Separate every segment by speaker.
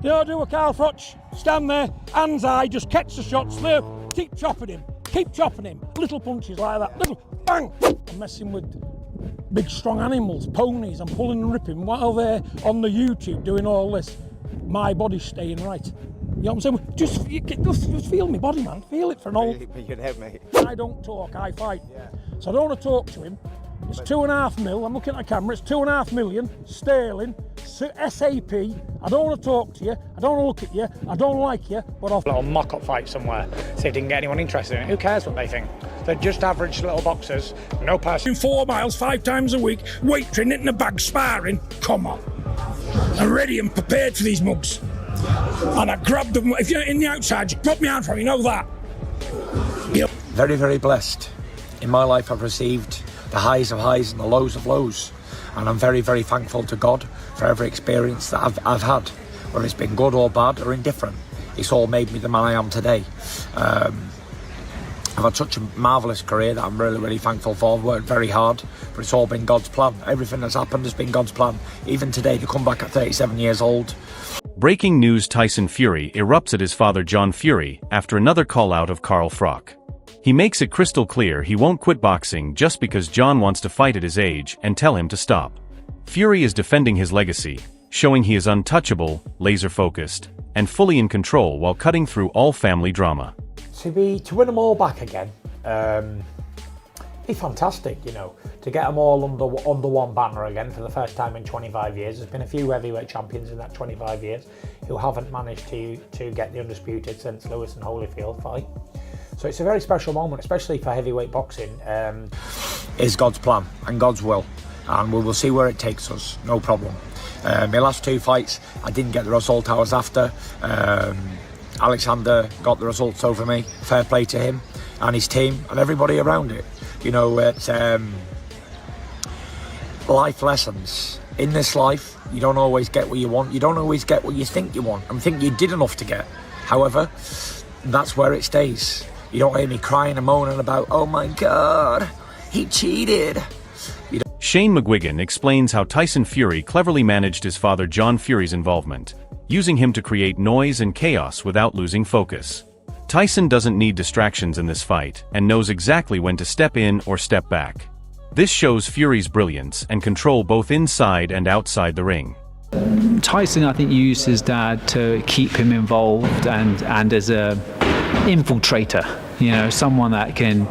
Speaker 1: Don't do a Carl Froch. Stand there, hands high, just catch the shot, slow, keep chopping him. Little punches like that, little bang. I'm messing with big strong animals, ponies, I'm pulling and ripping while they're on the YouTube doing all this. My body's staying right. You know what I'm saying? Just feel my body, man. Feel it for an old.
Speaker 2: You can help me.
Speaker 1: I don't talk, I fight. Yeah. So I don't want to talk to him. It's 2.5 mil. I'm looking at the camera. It's 2.5 million sterling. SAP. I don't want to talk to you. I don't want to look at you. I don't like you. But I'll.
Speaker 3: Little mock-up fight somewhere. See if they can get anyone interested in it. Who cares what they think? They're just average little boxers. No person.
Speaker 1: 4 miles 5 times a week. Weight training in a bag, sparring. Come on. I'm ready and prepared for these mugs. And I grabbed them. If you're in the outside, you put me out from. You know that. Yep.
Speaker 4: Very, very blessed. In my life, I've received the highs of highs and the lows of lows, and I'm very, very thankful to God for every experience that I've had, whether it's been good or bad or indifferent. It's all made me the man I am today. I've had such a marvellous career that I'm really, really thankful for. I've worked very hard, but it's all been God's plan. Everything that's happened has been God's plan. Even today, to come back at 37 years old.
Speaker 5: Breaking news: Tyson Fury erupts at his father John Fury after another call-out of Carl Froch. He makes it crystal clear he won't quit boxing just because John wants to fight at his age and tell him to stop. Fury is defending his legacy, showing he is untouchable, laser-focused, and fully in control while cutting through all family drama.
Speaker 4: To win them all back again, be fantastic, you know, to get them all under one banner again for the first time in 25 years. There's been a few heavyweight champions in that 25 years who haven't managed to get the undisputed since Lewis and Holyfield fight. So it's a very special moment, especially for heavyweight boxing. It's God's plan and God's will, and we will see where it takes us, no problem. My last 2 fights, I didn't get the result I was after. Alexander got the results over me. Fair play to him and his team and everybody around it. You know, it's life lessons. In this life, you don't always get what you want. You don't always get what you think you want and think you did enough to get. However, that's where it stays. You don't hear me crying and moaning about, oh my God, he cheated.
Speaker 5: Shane McGuigan explains how Tyson Fury cleverly managed his father John Fury's involvement, using him to create noise and chaos without losing focus. Tyson doesn't need distractions in this fight and knows exactly when to step in or step back. This shows Fury's brilliance and control both inside and outside the ring.
Speaker 6: Tyson, I think, used his dad to keep him involved and as a infiltrator, you know, someone that can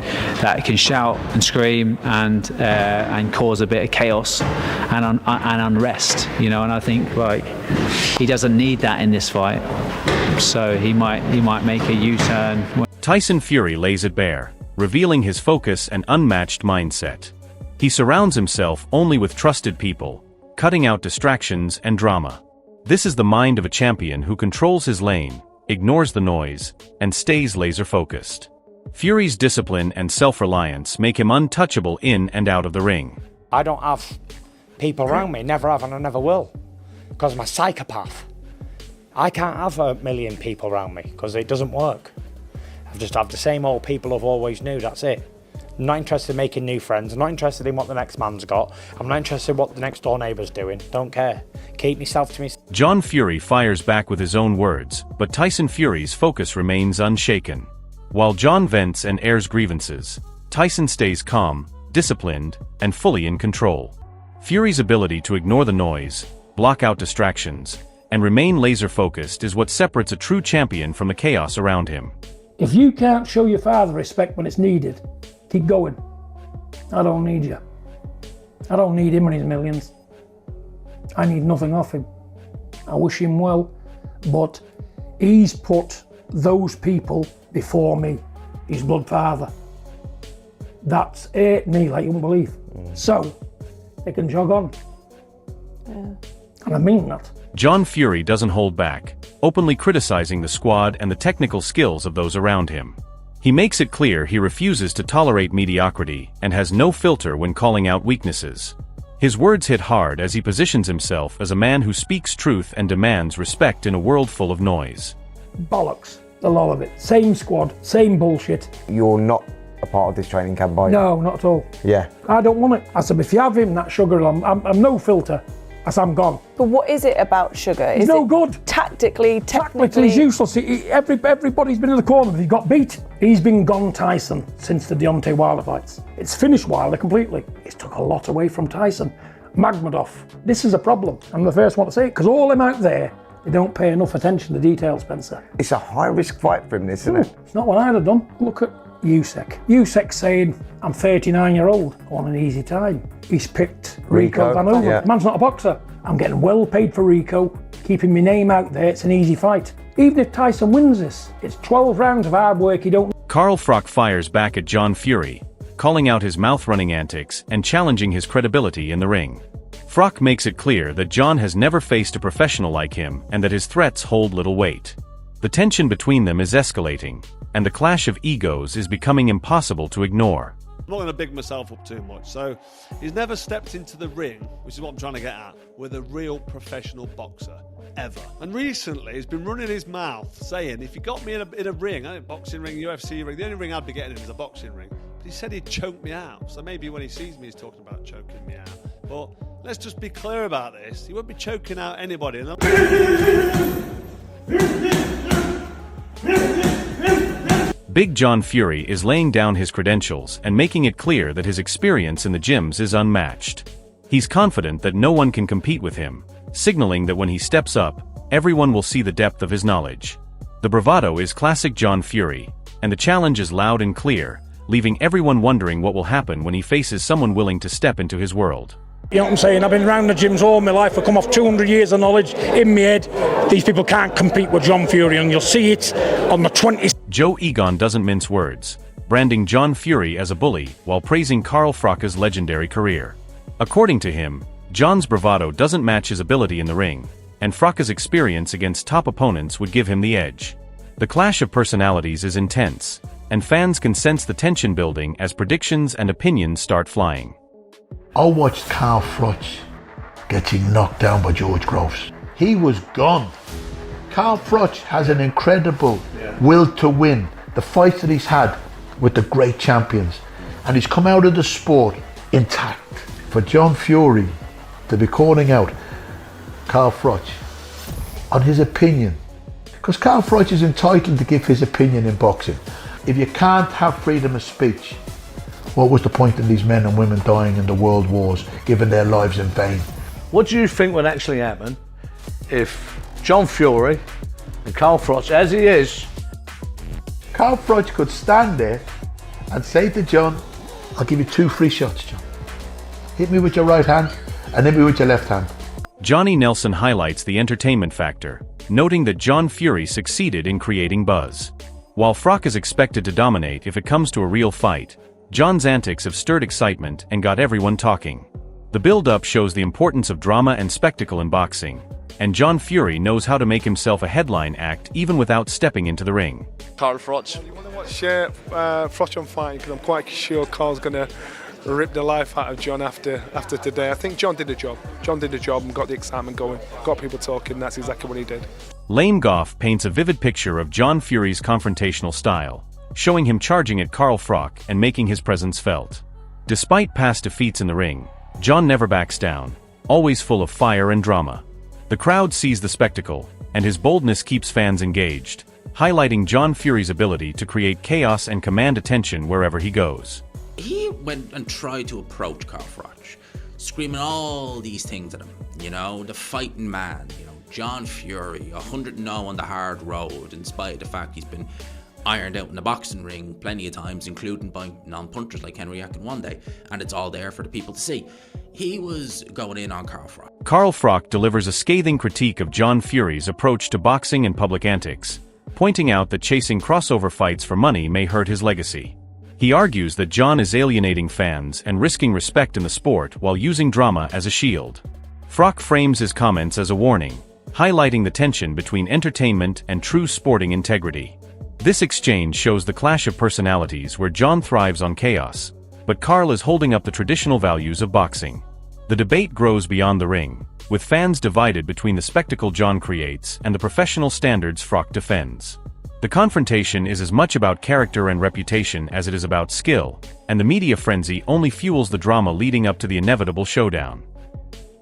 Speaker 6: shout and scream and cause a bit of chaos and unrest, you know. And I think like he doesn't need that in this fight, so he might make a U-turn.
Speaker 5: Tyson Fury lays it bare, revealing his focus and unmatched mindset. He surrounds himself only with trusted people, cutting out distractions and drama. This is the mind of a champion who controls his lane, ignores the noise, and stays laser-focused. Fury's discipline and self-reliance make him untouchable in and out of the ring.
Speaker 3: I don't have people around me, never have and I never will, because I'm a psychopath. I can't have 1 million people around me because it doesn't work. I just have the same old people I've always knew, that's it. I'm not interested in making new friends, I'm not interested in what the next man's got, I'm not interested in what the next door neighbour's doing, don't care. Keep myself to myself.
Speaker 5: John Fury fires back with his own words, but Tyson Fury's focus remains unshaken. While John vents and airs grievances, Tyson stays calm, disciplined, and fully in control. Fury's ability to ignore the noise, block out distractions, and remain laser-focused is what separates a true champion from the chaos around him.
Speaker 1: If you can't show your father respect when it's needed, keep going. I don't need you. I don't need him and his millions. I need nothing off him. I wish him well, but he's put those people before me, his blood father. That's hurt me like you wouldn't believe. So, they can jog on. Yeah. And I mean that.
Speaker 5: John Fury doesn't hold back, openly criticizing the squad and the technical skills of those around him. He makes it clear he refuses to tolerate mediocrity and has no filter when calling out weaknesses. His words hit hard as he positions himself as a man who speaks truth and demands respect in a world full of noise.
Speaker 1: Bollocks, the lot of it. Same squad, same bullshit.
Speaker 2: You're not a part of this training camp, are you?
Speaker 1: No, not at all.
Speaker 2: Yeah.
Speaker 1: I don't want it. I said, if you have him, that sugar, I'm no filter. I said, I'm gone.
Speaker 7: But what is it about Sugar?
Speaker 1: He's
Speaker 7: Is
Speaker 1: no
Speaker 7: it
Speaker 1: good.
Speaker 7: Tactically, technically?
Speaker 1: He's useless. Everybody's been in the corner. He got beat. He's been gone Tyson since the Deontay Wilder fights. It's finished Wilder completely. It's took a lot away from Tyson. Magmadov. This is a problem. I'm the first one to say it, because all them out there, they don't pay enough attention to detail, Spencer.
Speaker 2: It's a high-risk fight for him, isn't it?
Speaker 1: It's not what I'd have done. Look at Usyk. Usyk's saying, I'm 39-year-old. I want an easy time. He's picked Rico Van Hooven.
Speaker 2: Yeah.
Speaker 1: Man's not a boxer. I'm getting well paid for Rico, keeping my name out there. It's an easy fight. Even if Tyson wins this, it's 12 rounds of hard work he don't.
Speaker 5: Carl Froch fires back at John Fury, calling out his mouth-running antics and challenging his credibility in the ring. Froch makes it clear that John has never faced a professional like him and that his threats hold little weight. The tension between them is escalating, and the clash of egos is becoming impossible to ignore.
Speaker 8: I'm not going to big myself up too much. So he's never stepped into the ring, which is what I'm trying to get at, with a real professional boxer, ever. And recently he's been running his mouth saying, if you got me in a ring, a boxing ring, UFC ring, the only ring I'd be getting in is a boxing ring. But he said he'd choke me out. So maybe when he sees me, he's talking about choking me out. But let's just be clear about this. He won't be choking out anybody.
Speaker 5: Big John Fury is laying down his credentials and making it clear that his experience in the gyms is unmatched. He's confident that no one can compete with him, signaling that when he steps up, everyone will see the depth of his knowledge. The bravado is classic John Fury, and the challenge is loud and clear, leaving everyone wondering what will happen when he faces someone willing to step into his world.
Speaker 1: You know what I'm saying? I've been around the gyms all my life. I've come off 200 years of knowledge in my head. These people can't compete with John Fury, and you'll see it on the 20th.
Speaker 5: Joe Egon doesn't mince words, branding John Fury as a bully while praising Carl Froch's legendary career. According to him, John's bravado doesn't match his ability in the ring, and Froch's experience against top opponents would give him the edge. The clash of personalities is intense, and fans can sense the tension building as predictions and opinions start flying.
Speaker 9: I watched Carl Froch getting knocked down by George Groves. He was gone. Carl Froch has an incredible will to win. The fights that he's had with the great champions. And he's come out of the sport intact. For John Fury to be calling out Carl Froch on his opinion. Because Carl Froch is entitled to give his opinion in boxing. If you can't have freedom of speech, what was the point of these men and women dying in the world wars, giving their lives in vain?
Speaker 10: What do you think would actually happen if John Fury and Carl Froch, as he is,
Speaker 9: Carl Froch could stand there and say to John, I'll give you 2 free shots, John. Hit me with your right hand and hit me with your left hand.
Speaker 5: Johnny Nelson highlights the entertainment factor, noting that John Fury succeeded in creating buzz. While Froch is expected to dominate if it comes to a real fight, John's antics have stirred excitement and got everyone talking. The build-up shows the importance of drama and spectacle in boxing, and John Fury knows how to make himself a headline act even without stepping into the ring.
Speaker 11: Carl Froch.
Speaker 12: You want to watch Froch on fighting, because I'm quite sure Carl's going to rip the life out of John after today. I think John did the job. John did the job and got the excitement going, got people talking. That's exactly what he did.
Speaker 5: Lame Goff paints a vivid picture of John Fury's confrontational style, showing him charging at Carl Froch and making his presence felt. Despite past defeats in the ring, John never backs down, always full of fire and drama. The crowd sees the spectacle, and his boldness keeps fans engaged, highlighting John Fury's ability to create chaos and command attention wherever he goes.
Speaker 13: He went and tried to approach Carl Froch, screaming all these things at him, the fighting man, John Fury, 100-0 on the hard road, in spite of the fact he's been ironed out in the boxing ring plenty of times, including by non-punchers like Henry Akin one day, and it's all there for the people to see. He was going in on Carl Froch.
Speaker 5: Carl Froch delivers a scathing critique of John Fury's approach to boxing and public antics, pointing out that chasing crossover fights for money may hurt his legacy. He argues that John is alienating fans and risking respect in the sport while using drama as a shield. Froch frames his comments as a warning, highlighting the tension between entertainment and true sporting integrity. This exchange shows the clash of personalities where John thrives on chaos, but Carl is holding up the traditional values of boxing. The debate grows beyond the ring, with fans divided between the spectacle John creates and the professional standards Froch defends. The confrontation is as much about character and reputation as it is about skill, and the media frenzy only fuels the drama leading up to the inevitable showdown.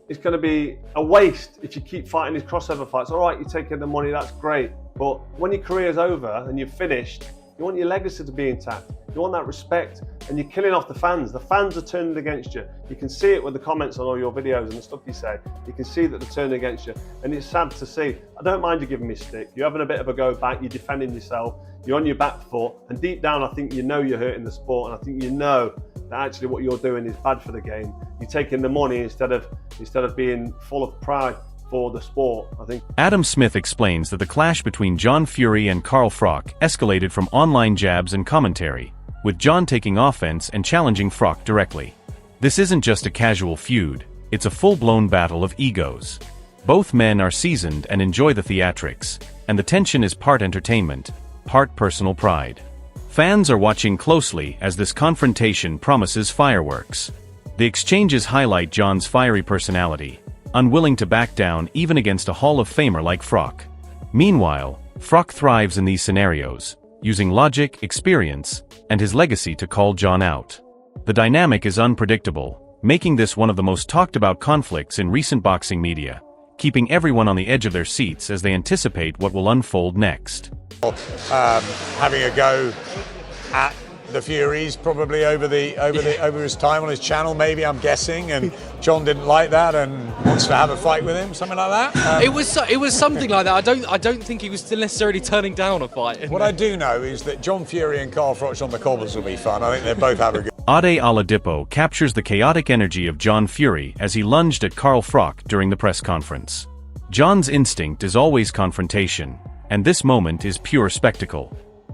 Speaker 8: it's going to be a waste if you keep fighting these crossover fights. All right, you're taking the money, that's great. But when your career's over and you've finished, you want your legacy to be intact. You want that respect, and you're killing off the fans. The fans are turning against you. You can see it with the comments on all your videos and the stuff you say. You can see that they're turning against you, and it's sad to see. I don't mind you giving me stick. You're having a bit of a go back, you're defending yourself, you're on your back foot, and deep down I think you know you're hurting the sport, and I think you know that actually what you're doing is bad for the game. You're taking the money instead of being full of pride for the sport, I think.
Speaker 5: Adam Smith explains that the clash between John Fury and Carl Froch escalated from online jabs and commentary, with John taking offense and challenging Froch directly. This isn't just a casual feud, it's a full-blown battle of egos. Both men are seasoned and enjoy the theatrics, and the tension is part entertainment, part personal pride. Fans are watching closely as this confrontation promises fireworks. The exchanges highlight John's fiery personality, unwilling to back down even against a Hall of Famer like Froch. Meanwhile, Froch thrives in these scenarios, using logic, experience, and his legacy to call John out. The dynamic is unpredictable, making this one of the most talked about conflicts in recent boxing media, keeping everyone on the edge of their seats as they anticipate what will unfold next.
Speaker 11: Having a go at the Furies probably over his time on his channel, maybe, I'm guessing, and John didn't like that and wants to have a fight with him, something like that.
Speaker 14: It was something like that. I don't think he was still necessarily turning down a fight.
Speaker 11: What I do know is that John Fury and Carl Froch on the cobbles will be fun. I think they both have a good.
Speaker 5: Ade Oladipo captures the chaotic energy of John Fury as he lunged at Carl Froch during the press conference. John's instinct is always confrontation, and this moment is pure spectacle.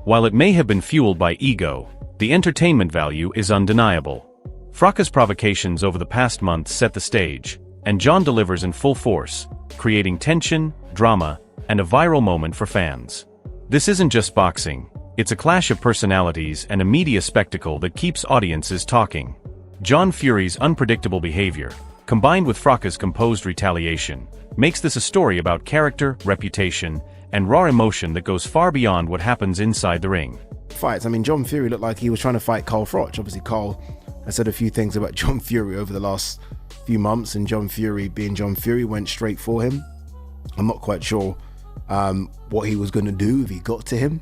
Speaker 5: While it may have been fueled by ego, the entertainment value is undeniable. Froch's provocations over the past month set the stage, and John delivers in full force, creating tension, drama, and a viral moment for fans. This isn't just boxing, it's a clash of personalities and a media spectacle that keeps audiences talking. John Fury's unpredictable behavior, combined with Froch's composed retaliation, makes this a story about character, reputation, and raw emotion that goes far beyond what happens inside the ring.
Speaker 15: Fights. I mean, John Fury looked like he was trying to fight Carl Froch. Obviously, Carl has said a few things about John Fury over the last few months, and John Fury, being John Fury, went straight for him. I'm not quite sure what he was going to do if he got to him,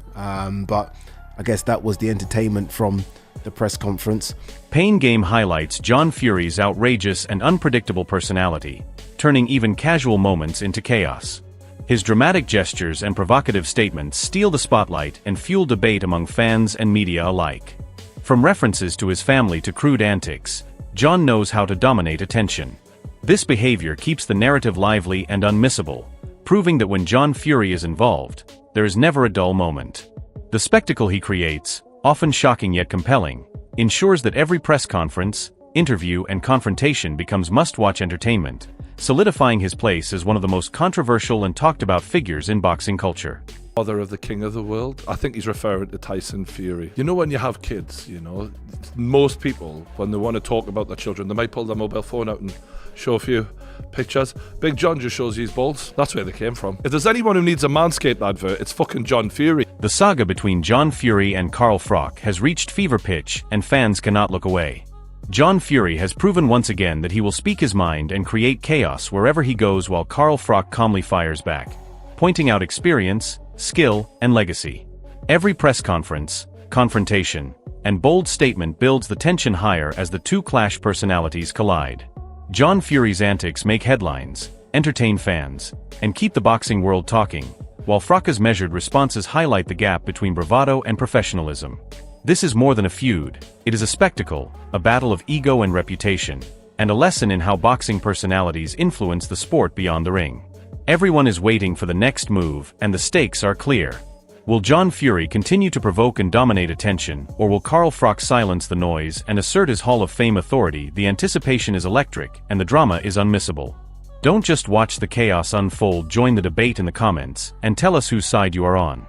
Speaker 15: but I guess that was the entertainment from the press conference.
Speaker 5: Pain Game highlights John Fury's outrageous and unpredictable personality, turning even casual moments into chaos. His dramatic gestures and provocative statements steal the spotlight and fuel debate among fans and media alike. From references to his family to crude antics, John knows how to dominate attention. This behavior keeps the narrative lively and unmissable, proving that when John Fury is involved, there is never a dull moment. The spectacle he creates, often shocking yet compelling, ensures that every press conference, interview, and confrontation becomes must-watch entertainment, solidifying his place as one of the most controversial and talked-about figures in boxing culture.
Speaker 16: Father of the king of the world. I think he's referring to Tyson Fury. You know, when you have kids, you know, most people, when they want to talk about their children, they might pull their mobile phone out and show a few pictures. Big John just shows his balls. That's where they came from. If there's anyone who needs a Manscaped advert, it's fucking John Fury.
Speaker 5: The saga between John Fury and Carl Froch has reached fever pitch, and fans cannot look away. John Fury has proven once again that he will speak his mind and create chaos wherever he goes, while Carl Froch calmly fires back, pointing out experience, skill, and legacy. Every press conference, confrontation, and bold statement builds the tension higher as the two clash personalities collide. John Fury's antics make headlines, entertain fans, and keep the boxing world talking, while Froch's measured responses highlight the gap between bravado and professionalism. This is more than a feud, it is a spectacle, a battle of ego and reputation, and a lesson in how boxing personalities influence the sport beyond the ring. Everyone is waiting for the next move, and the stakes are clear. Will John Fury continue to provoke and dominate attention, or will Carl Froch silence the noise and assert his Hall of Fame authority? The anticipation is electric, and the drama is unmissable. Don't just watch the chaos unfold, join the debate in the comments, and tell us whose side you are on.